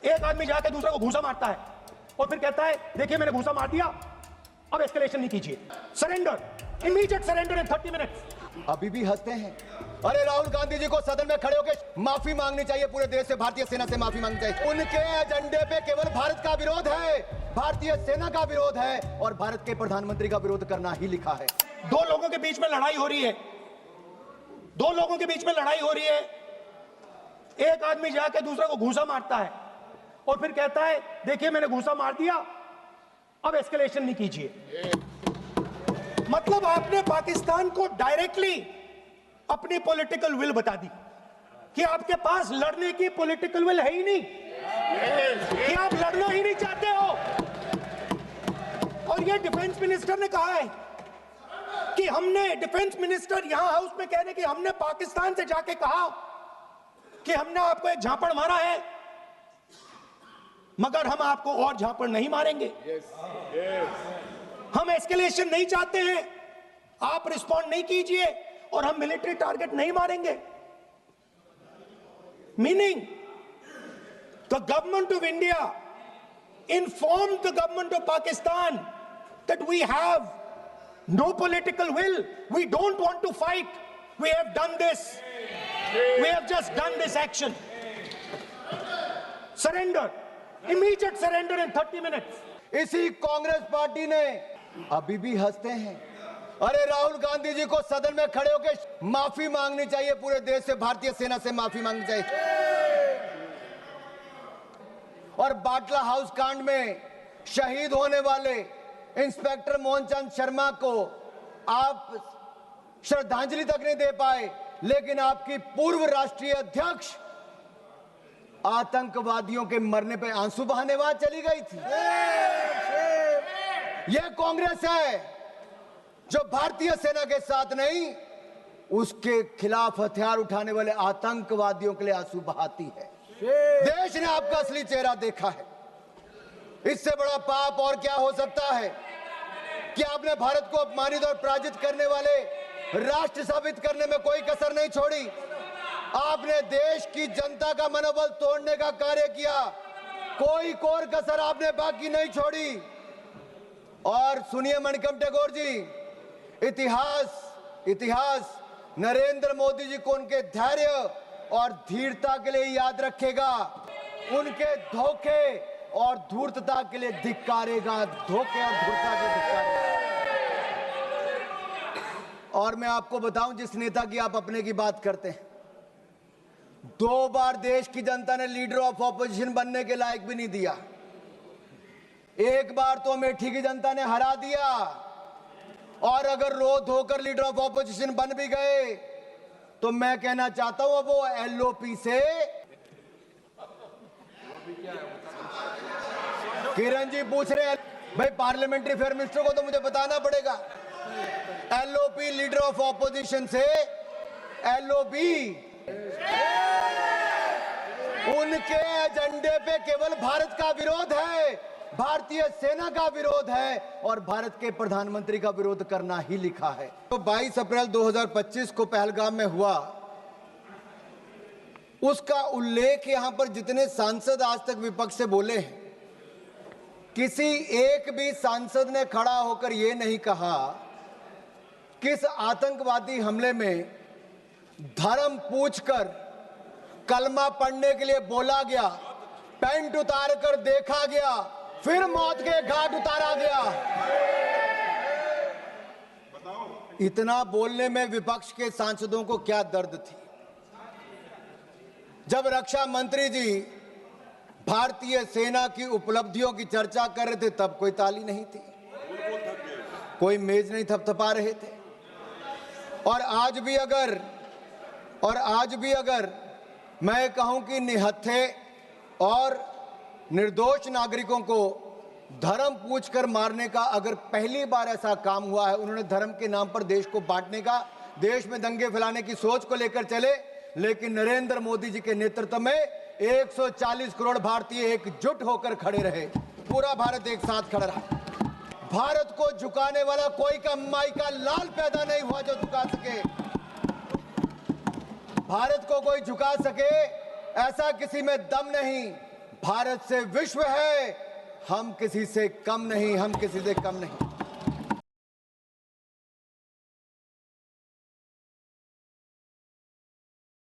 एक आदमी जाके दूसरे को घूंसा मारता है और फिर कहता है देखिए मैंने घूंसा मार दिया, अब एस्केलेशन नहीं कीजिए, सरेंडर, इमीडिएट सरेंडर इन 30 मिनट्स। अभी भी हंसते हैं। अरे राहुल गांधी जी को सदन में खड़े होकर माफी मांगनी चाहिए, पूरे देश से भारतीय सेना से माफी मांगनी चाहिए। उनके एजेंडे पे केवल भारत का विरोध है, भारतीय सेना का विरोध है और भारत के प्रधानमंत्री का विरोध करना ही लिखा है। दो लोगों के बीच में लड़ाई हो रही है, दो लोगों के बीच में लड़ाई हो रही है, एक आदमी जाके दूसरे को घूंसा मारता है और फिर कहता है देखिए मैंने घूंसा मार दिया, अब एस्केलेशन नहीं कीजिए। मतलब आपने पाकिस्तान को डायरेक्टली अपनी पॉलिटिकल विल बता दी कि आपके पास लड़ने की पॉलिटिकल विल है ही नहीं, कि आप लड़ना ही नहीं चाहते हो। और ये डिफेंस मिनिस्टर ने कहा है कि हमने, डिफेंस मिनिस्टर यहां हाउस में कह रहे कि हमने पाकिस्तान से जाके कहा कि हमने आपको एक झापड़ मारा है मगर हम आपको और झापड़ नहीं मारेंगे। हम एस्केलेशन नहीं चाहते हैं, आप रिस्पॉन्ड नहीं कीजिए और हम मिलिट्री टारगेट नहीं मारेंगे। Meaning the government of India informed the government of Pakistan that we have no political will, we don't want to fight, we have done this, we have just done this action. Surrender, immediate surrender in 30 minutes. इसी Congress party ने, अभी भी हंसते हैं। अरे राहुल गांधी जी को सदन में खड़े होकर माफी मांगनी चाहिए, पूरे देश से भारतीय सेना से माफी मांगनी चाहिए। और बाटला हाउस कांड में शहीद होने वाले इंस्पेक्टर मोहनचंद शर्मा को आप श्रद्धांजलि तक नहीं दे पाए, लेकिन आपकी पूर्व राष्ट्रीय अध्यक्ष आतंकवादियों के मरने पे आंसू बहाने वहां चली गई थी। यह कांग्रेस है जो भारतीय सेना के साथ नहीं, उसके खिलाफ हथियार उठाने वाले आतंकवादियों के लिए आंसू बहाती है। देश ने आपका असली चेहरा देखा है। इससे बड़ा पाप और क्या हो सकता है कि आपने भारत को अपमानित और पराजित करने वाले राष्ट्र साबित करने में कोई कसर नहीं छोड़ी। आपने देश की जनता का मनोबल तोड़ने का कार्य किया, कोई कोर कसर आपने बाकी नहीं छोड़ी। और सुनिए मणिकम टैगोर जी, इतिहास नरेंद्र मोदी जी को उनके धैर्य और धीरता के लिए याद रखेगा, उनके धोखे और धूर्तता के लिए धिक्कारेगा, धोखे और धूर्तता के लिए धिक्कारेगा। और मैं आपको बताऊं, जिस नेता की आप अपने की बात करते हैं, 2 बार देश की जनता ने लीडर ऑफ ऑपोजिशन बनने के लायक भी नहीं दिया। एक बार तो अमेठी की जनता ने हरा दिया, और अगर रो धोकर लीडर ऑफ ऑपोजिशन बन भी गए तो मैं कहना चाहता हूं, अब वो एलओपी से, किरण जी पूछ रहे हैं भाई, पार्लियामेंट्री अफेयर मिनिस्टर को तो मुझे बताना पड़ेगा। एलओपी लीडर ऑफ ऑपोजिशन से एलओबी, उनके एजेंडे पे केवल भारत का विरोध है, भारतीय सेना का विरोध है और भारत के प्रधानमंत्री का विरोध करना ही लिखा है। तो 22 अप्रैल 2025 को पहलगाम में हुआ, उसका उल्लेख यहां पर जितने सांसद आज तक विपक्ष से बोले हैं, किसी एक भी सांसद ने खड़ा होकर यह नहीं कहा कि इस आतंकवादी हमले में धर्म पूछकर कलमा पढ़ने के लिए बोला गया, पैंट उतार कर देखा गया, फिर मौत के घाट उतारा गया। इतना बोलने में विपक्ष के सांसदों को क्या दर्द थी। जब रक्षा मंत्री जी भारतीय सेना की उपलब्धियों की चर्चा कर रहे थे, तब कोई ताली नहीं थी, कोई मेज नहीं थपथपा रहे थे। और आज भी अगर मैं कहूं कि निहत्थे और निर्दोष नागरिकों को धर्म पूछकर मारने का अगर पहली बार ऐसा काम हुआ है, उन्होंने धर्म के नाम पर देश को बांटने का, देश में दंगे फैलाने की सोच को लेकर चले, लेकिन नरेंद्र मोदी जी के नेतृत्व में 140 करोड़ भारतीय एकजुट होकर खड़े रहे, पूरा भारत एक साथ खड़ा रहा। भारत को झुकाने वाला कोई का माई का लाल पैदा नहीं हुआ जो झुका सके। भारत को कोई झुका सके ऐसा किसी में दम नहीं। भारत से विश्व है, हम किसी से कम नहीं, हम किसी से कम नहीं।